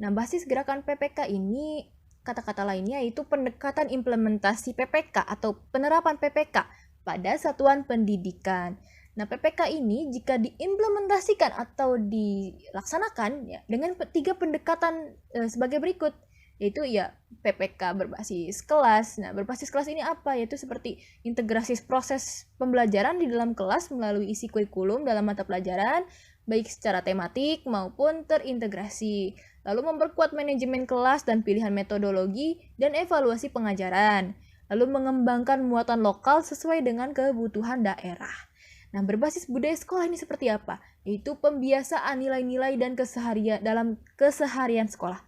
Nah, basis gerakan PPK ini kata-kata lainnya yaitu pendekatan implementasi PPK atau penerapan PPK pada satuan pendidikan. Nah, PPK ini jika diimplementasikan atau dilaksanakan ya, dengan 3 pendekatan sebagai berikut, yaitu ya PPK berbasis kelas. Nah, berbasis kelas ini apa? Yaitu seperti integrasi proses pembelajaran di dalam kelas melalui isi kurikulum dalam mata pelajaran, baik secara tematik maupun terintegrasi. Lalu memperkuat manajemen kelas dan pilihan metodologi dan evaluasi pengajaran. Lalu mengembangkan muatan lokal sesuai dengan kebutuhan daerah. Nah, berbasis budaya sekolah ini seperti apa? Yaitu pembiasaan nilai-nilai dan dalam keseharian sekolah.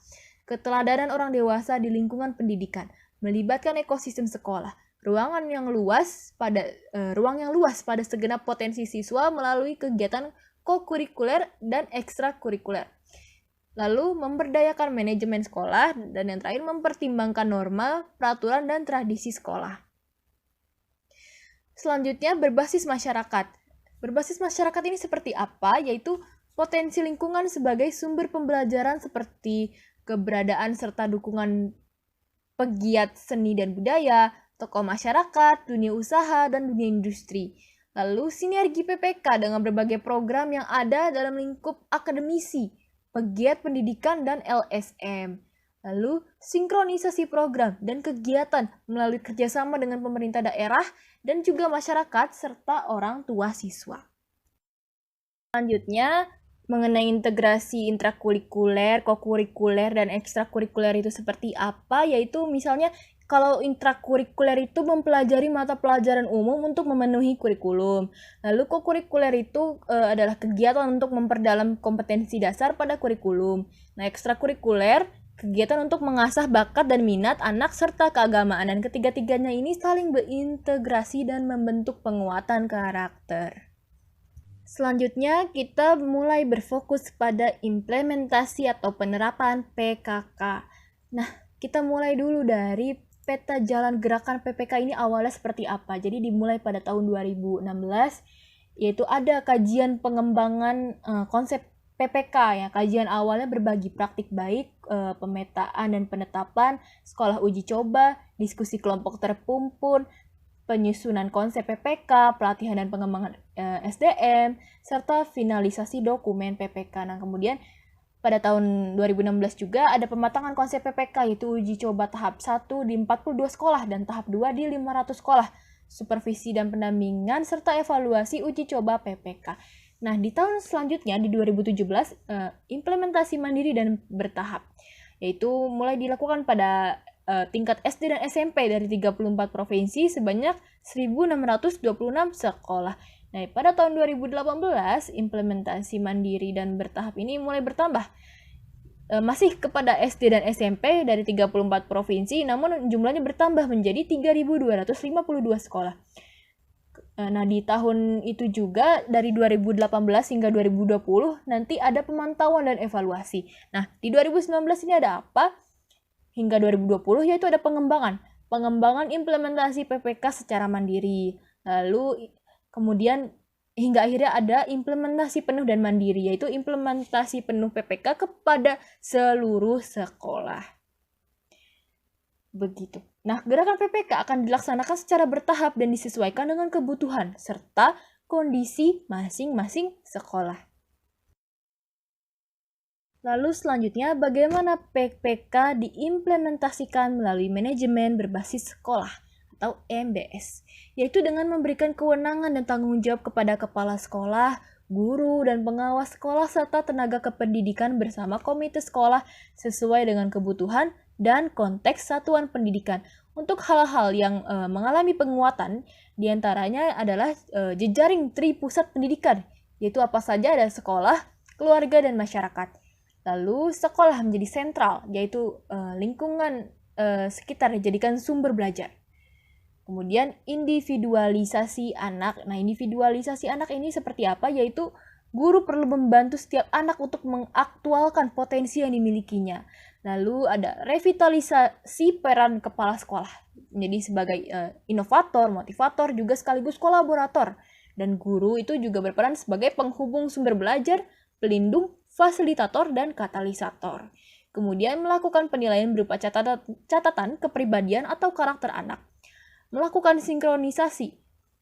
Keteladanan orang dewasa di lingkungan pendidikan, melibatkan ekosistem sekolah, ruang yang luas pada segenap potensi siswa melalui kegiatan kokurikuler dan ekstrakurikuler. Lalu memberdayakan manajemen sekolah, dan yang terakhir mempertimbangkan norma, peraturan, dan tradisi sekolah. Selanjutnya berbasis masyarakat. Berbasis masyarakat ini seperti apa? Yaitu potensi lingkungan sebagai sumber pembelajaran seperti keberadaan serta dukungan pegiat seni dan budaya, tokoh masyarakat, dunia usaha, dan dunia industri. Lalu sinergi PPK dengan berbagai program yang ada dalam lingkup akademisi, pegiat pendidikan, dan LSM. Lalu sinkronisasi program dan kegiatan melalui kerjasama dengan pemerintah daerah dan juga masyarakat serta orang tua siswa. Selanjutnya, mengenai integrasi intrakurikuler, kokurikuler, dan ekstrakurikuler itu seperti apa, yaitu misalnya kalau intrakurikuler itu mempelajari mata pelajaran umum untuk memenuhi kurikulum. Lalu kokurikuler itu adalah kegiatan untuk memperdalam kompetensi dasar pada kurikulum. Nah, ekstrakurikuler kegiatan untuk mengasah bakat dan minat anak serta keagamaan, dan ketiga-tiganya ini saling berintegrasi dan membentuk penguatan karakter. Selanjutnya, kita mulai berfokus pada implementasi atau penerapan PKK. Nah, kita mulai dulu dari peta jalan gerakan PPK ini awalnya seperti apa. Jadi dimulai pada tahun 2016, yaitu ada kajian pengembangan konsep PPK ya. Kajian awalnya berbagi praktik baik, pemetaan dan penetapan, sekolah uji coba, diskusi kelompok terpumpun, penyusunan konsep PPK, pelatihan dan pengembangan SDM, serta finalisasi dokumen PPK. Nah, kemudian pada tahun 2016 juga ada pematangan konsep PPK, yaitu uji coba tahap 1 di 42 sekolah dan tahap 2 di 500 sekolah, supervisi dan pendampingan, serta evaluasi uji coba PPK. Nah, di tahun selanjutnya, di 2017, implementasi mandiri dan bertahap, yaitu mulai dilakukan pada tingkat SD dan SMP dari 34 provinsi sebanyak 1.626 sekolah. Nah, pada tahun 2018, implementasi mandiri dan bertahap ini mulai bertambah. Masih kepada SD dan SMP dari 34 provinsi, namun jumlahnya bertambah menjadi 3.252 sekolah. Nah, di tahun itu juga, dari 2018 hingga 2020, nanti ada pemantauan dan evaluasi. Nah, di 2019 ini ada apa? Hingga 2020, yaitu ada pengembangan implementasi PPK secara mandiri. Lalu kemudian hingga akhirnya ada implementasi penuh dan mandiri, yaitu implementasi penuh PPK kepada seluruh sekolah. Begitu. Nah, gerakan PPK akan dilaksanakan secara bertahap dan disesuaikan dengan kebutuhan serta kondisi masing-masing sekolah. Lalu selanjutnya, bagaimana PPK diimplementasikan melalui manajemen berbasis sekolah atau MBS, yaitu dengan memberikan kewenangan dan tanggung jawab kepada kepala sekolah, guru, dan pengawas sekolah, serta tenaga kependidikan bersama komite sekolah sesuai dengan kebutuhan dan konteks satuan pendidikan. Untuk hal-hal yang mengalami penguatan, diantaranya adalah jejaring Tripusat Pendidikan, yaitu apa saja ada sekolah, keluarga, dan masyarakat. Lalu sekolah menjadi sentral, yaitu lingkungan sekitar dijadikan sumber belajar. Kemudian individualisasi anak. Nah, individualisasi anak ini seperti apa? Yaitu guru perlu membantu setiap anak untuk mengaktualkan potensi yang dimilikinya. Lalu ada revitalisasi peran kepala sekolah, menjadi sebagai inovator, motivator, juga sekaligus kolaborator. Dan guru itu juga berperan sebagai penghubung sumber belajar, pelindung, fasilitator, dan katalisator. Kemudian melakukan penilaian berupa catatan kepribadian atau karakter anak. Melakukan sinkronisasi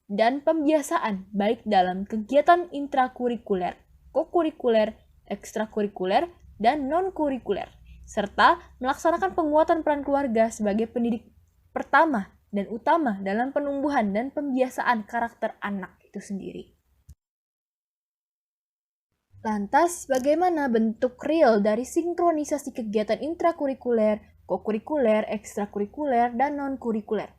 dan pembiasaan baik dalam kegiatan intrakurikuler, kokurikuler, ekstrakurikuler, dan non-kurikuler, serta melaksanakan penguatan peran keluarga sebagai pendidik pertama dan utama dalam penumbuhan dan pembiasaan karakter anak itu sendiri. Lantas, bagaimana bentuk real dari sinkronisasi kegiatan intrakurikuler, kokurikuler, ekstrakurikuler, dan non-kurikuler?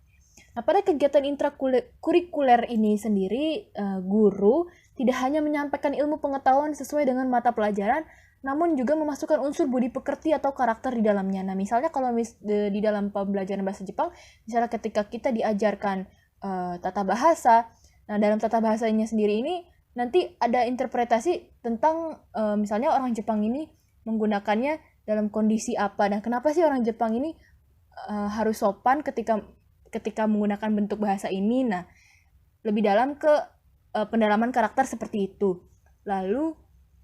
Nah, pada kegiatan intrakurikuler ini sendiri, guru tidak hanya menyampaikan ilmu pengetahuan sesuai dengan mata pelajaran, namun juga memasukkan unsur budi pekerti atau karakter di dalamnya. Nah, misalnya kalau di dalam pembelajaran bahasa Jepang, misalnya ketika kita diajarkan tata bahasa, nah dalam tata bahasanya sendiri ini, nanti ada interpretasi tentang misalnya orang Jepang ini menggunakannya dalam kondisi apa. Nah, kenapa sih orang Jepang ini harus sopan ketika menggunakan bentuk bahasa ini? Nah, lebih dalam ke pendalaman karakter seperti itu. Lalu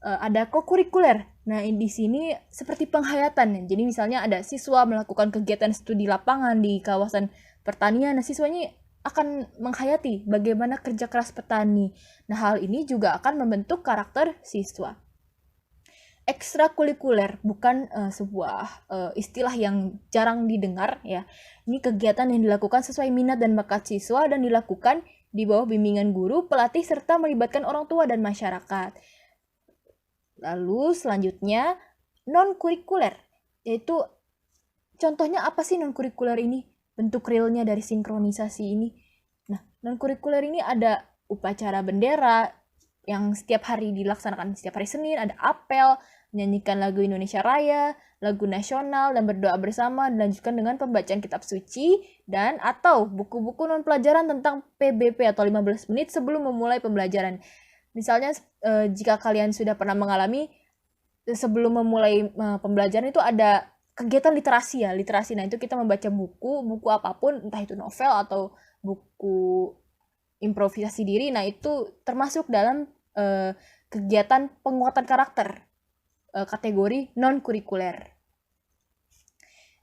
ada kokurikuler. Nah, di sini seperti penghayatan. Jadi misalnya ada siswa melakukan kegiatan studi lapangan di kawasan pertanian. Nah, siswanya akan menghayati bagaimana kerja keras petani. Nah, hal ini juga akan membentuk karakter siswa. Ekstrakurikuler bukan sebuah istilah yang jarang didengar ya. Ini kegiatan yang dilakukan sesuai minat dan bakat siswa dan dilakukan di bawah bimbingan guru, pelatih, serta melibatkan orang tua dan masyarakat. Lalu selanjutnya non-kurikuler, yaitu contohnya apa sih non-kurikuler ini? Bentuk realnya dari sinkronisasi ini. Nah, non-kurikuler ini ada upacara bendera yang setiap hari dilaksanakan setiap hari Senin, ada apel, menyanyikan lagu Indonesia Raya, lagu nasional, dan berdoa bersama, dilanjutkan dengan pembacaan kitab suci, dan atau buku-buku non-pelajaran tentang PBP atau 15 menit sebelum memulai pembelajaran. Misalnya, jika kalian sudah pernah mengalami, sebelum memulai pembelajaran itu ada kegiatan literasi ya, literasi. Nah, itu kita membaca buku apapun, entah itu novel atau buku improvisasi diri. Nah, itu termasuk dalam kegiatan penguatan karakter, kategori non-kurikuler.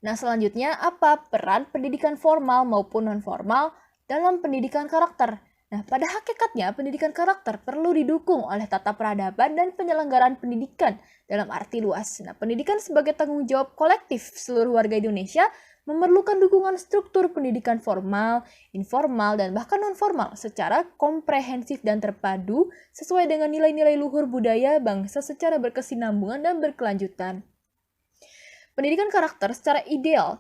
Nah, selanjutnya apa peran pendidikan formal maupun non-formal dalam pendidikan karakter? Nah, pada hakikatnya pendidikan karakter perlu didukung oleh tata peradaban dan penyelenggaraan pendidikan dalam arti luas. Nah, pendidikan sebagai tanggung jawab kolektif seluruh warga Indonesia memerlukan dukungan struktur pendidikan formal, informal, dan bahkan non-formal secara komprehensif dan terpadu sesuai dengan nilai-nilai luhur budaya bangsa secara berkesinambungan dan berkelanjutan. Pendidikan karakter secara ideal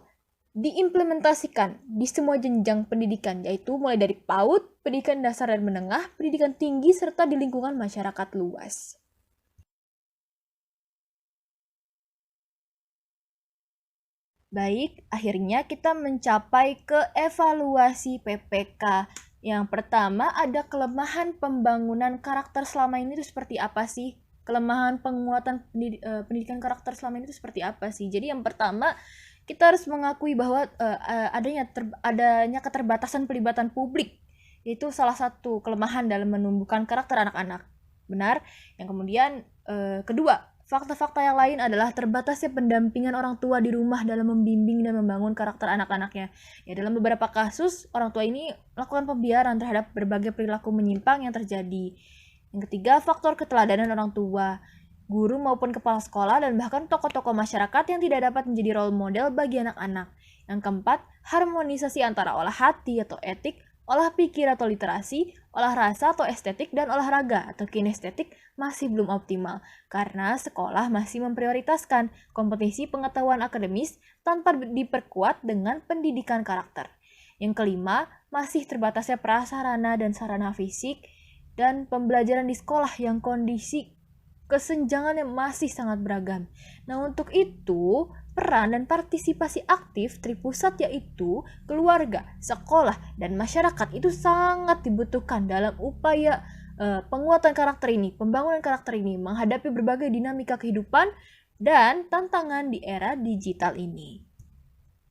diimplementasikan di semua jenjang pendidikan, yaitu mulai dari PAUD, pendidikan dasar dan menengah, pendidikan tinggi, serta di lingkungan masyarakat luas. Baik, akhirnya kita mencapai ke evaluasi PPK. Yang pertama, ada kelemahan pembangunan karakter selama ini itu seperti apa sih? Kelemahan penguatan pendidikan karakter selama ini itu seperti apa sih? Jadi yang pertama, kita harus mengakui bahwa adanya keterbatasan pelibatan publik. Itu salah satu kelemahan dalam menumbuhkan karakter anak-anak. Benar? Yang kemudian kedua, fakta-fakta yang lain adalah terbatasnya pendampingan orang tua di rumah dalam membimbing dan membangun karakter anak-anaknya. Ya, dalam beberapa kasus, orang tua ini melakukan pembiaran terhadap berbagai perilaku menyimpang yang terjadi. Yang ketiga, faktor keteladanan orang tua, guru maupun kepala sekolah, dan bahkan tokoh-tokoh masyarakat yang tidak dapat menjadi role model bagi anak-anak. Yang keempat, harmonisasi antara olah hati atau etik, olah pikir atau literasi, olah rasa atau estetik, dan olahraga atau kinestetik masih belum optimal karena sekolah masih memprioritaskan kompetisi pengetahuan akademis tanpa diperkuat dengan pendidikan karakter. Yang kelima, masih terbatasnya prasarana dan sarana fisik dan pembelajaran di sekolah yang kondisi kesenjangannya masih sangat beragam. Nah, untuk itu, peran dan partisipasi aktif Tripusat yaitu keluarga, sekolah, dan masyarakat itu sangat dibutuhkan dalam upaya penguatan karakter ini, pembangunan karakter ini, menghadapi berbagai dinamika kehidupan dan tantangan di era digital ini.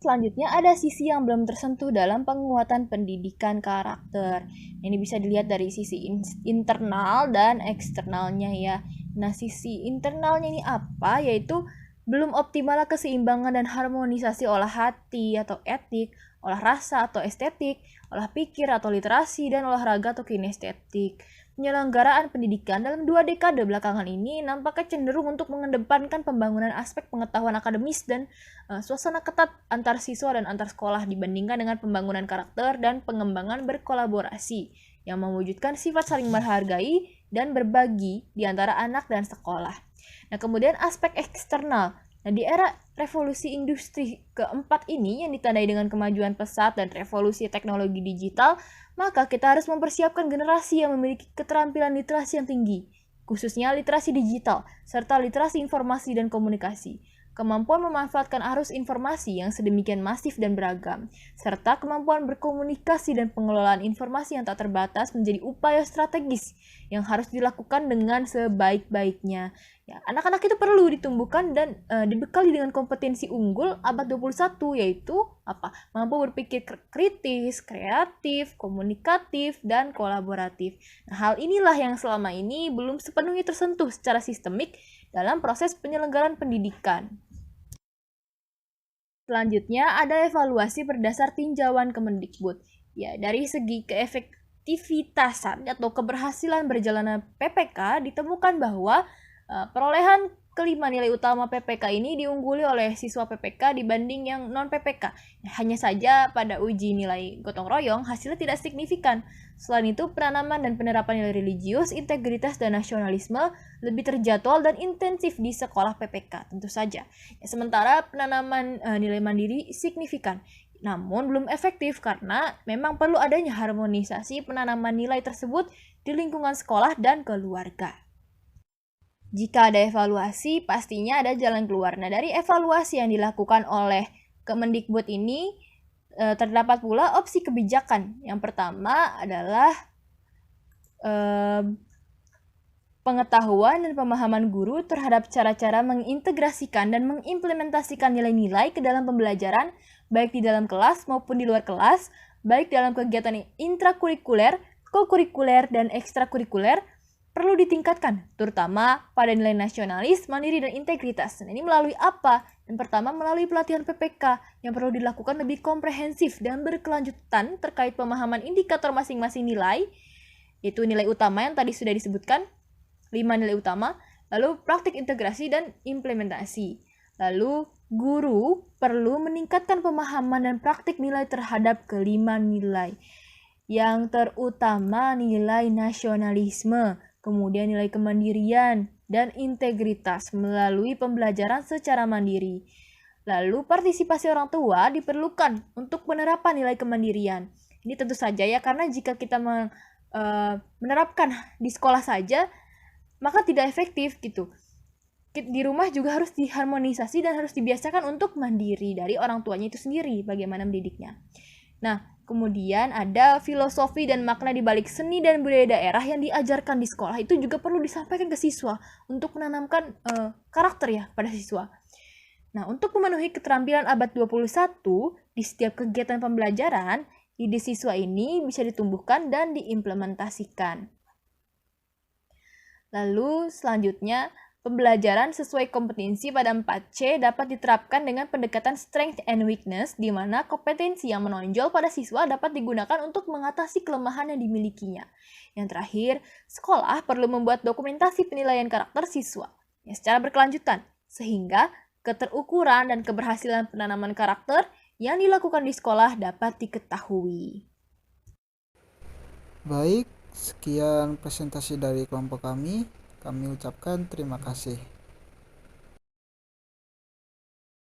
Selanjutnya ada sisi yang belum tersentuh dalam penguatan pendidikan karakter. Ini bisa dilihat dari sisi internal dan eksternalnya ya. Nah, sisi internalnya ini apa? Yaitu belum optimal keseimbangan dan harmonisasi olah hati atau etik, olah rasa atau estetik, olah pikir atau literasi, dan olahraga atau kinestetik. Penyelenggaraan pendidikan dalam 2 dekade belakangan ini nampaknya cenderung untuk mengedepankan pembangunan aspek pengetahuan akademis dan suasana ketat antar siswa dan antar sekolah dibandingkan dengan pembangunan karakter dan pengembangan berkolaborasi yang mewujudkan sifat saling menghargai dan berbagi di antara anak dan sekolah. Nah, kemudian aspek eksternal. Nah, di era revolusi industri keempat ini yang ditandai dengan kemajuan pesat dan revolusi teknologi digital, maka kita harus mempersiapkan generasi yang memiliki keterampilan literasi yang tinggi, khususnya literasi digital, serta literasi informasi dan komunikasi. Kemampuan memanfaatkan arus informasi yang sedemikian masif dan beragam, serta kemampuan berkomunikasi dan pengelolaan informasi yang tak terbatas menjadi upaya strategis yang harus dilakukan dengan sebaik-baiknya. Ya, anak-anak itu perlu ditumbuhkan dan dibekali dengan kompetensi unggul abad 21, yaitu apa? Mampu berpikir kritis, kreatif, komunikatif, dan kolaboratif. Nah, hal inilah yang selama ini belum sepenuhnya tersentuh secara sistemik dalam proses penyelenggaraan pendidikan. Selanjutnya ada evaluasi berdasar tinjauan Kemendikbud. Ya, dari segi keefektivitasan atau keberhasilan berjalannya PPK ditemukan bahwa perolehan kelima nilai utama PPK ini diungguli oleh siswa PPK dibanding yang non-PPK. Hanya saja pada uji nilai gotong royong hasilnya tidak signifikan. Selain itu, penanaman dan penerapan nilai religius, integritas, dan nasionalisme lebih terjadwal dan intensif di sekolah PPK, tentu saja. Ya, sementara penanaman nilai mandiri signifikan, namun belum efektif karena memang perlu adanya harmonisasi penanaman nilai tersebut di lingkungan sekolah dan keluarga. Jika ada evaluasi, pastinya ada jalan keluar. Nah, dari evaluasi yang dilakukan oleh Kemendikbud ini, terdapat pula opsi kebijakan. Yang pertama adalah pengetahuan dan pemahaman guru terhadap cara-cara mengintegrasikan dan mengimplementasikan nilai-nilai ke dalam pembelajaran, baik di dalam kelas maupun di luar kelas, baik dalam kegiatan intrakurikuler, kokurikuler, dan ekstrakurikuler, perlu ditingkatkan, terutama pada nilai nasionalis, mandiri, dan integritas. Nah, ini melalui apa? Yang pertama, melalui pelatihan PPK yang perlu dilakukan lebih komprehensif dan berkelanjutan terkait pemahaman indikator masing-masing nilai, yaitu nilai utama yang tadi sudah disebutkan, 5 nilai utama, lalu praktik integrasi dan implementasi. Lalu, guru perlu meningkatkan pemahaman dan praktik nilai terhadap kelima nilai. Yang terutama nilai nasionalisme, kemudian nilai kemandirian, dan integritas melalui pembelajaran secara mandiri. Lalu, partisipasi orang tua diperlukan untuk penerapan nilai kemandirian. Ini tentu saja ya, karena jika kita menerapkan di sekolah saja, maka tidak efektif gitu. Di rumah juga harus diharmonisasi dan harus dibiasakan untuk mandiri dari orang tuanya itu sendiri, bagaimana mendidiknya. Nah, kemudian ada filosofi dan makna di balik seni dan budaya daerah yang diajarkan di sekolah itu juga perlu disampaikan ke siswa untuk menanamkan karakter ya pada siswa. Nah, untuk memenuhi keterampilan abad 21, di setiap kegiatan pembelajaran, ide siswa ini bisa ditumbuhkan dan diimplementasikan. Lalu selanjutnya, pembelajaran sesuai kompetensi pada 4C dapat diterapkan dengan pendekatan strength and weakness, di mana kompetensi yang menonjol pada siswa dapat digunakan untuk mengatasi kelemahan yang dimilikinya. Yang terakhir, sekolah perlu membuat dokumentasi penilaian karakter siswa yang secara berkelanjutan, sehingga keterukuran dan keberhasilan penanaman karakter yang dilakukan di sekolah dapat diketahui. Baik, sekian presentasi dari kelompok kami. Kami ucapkan terima kasih.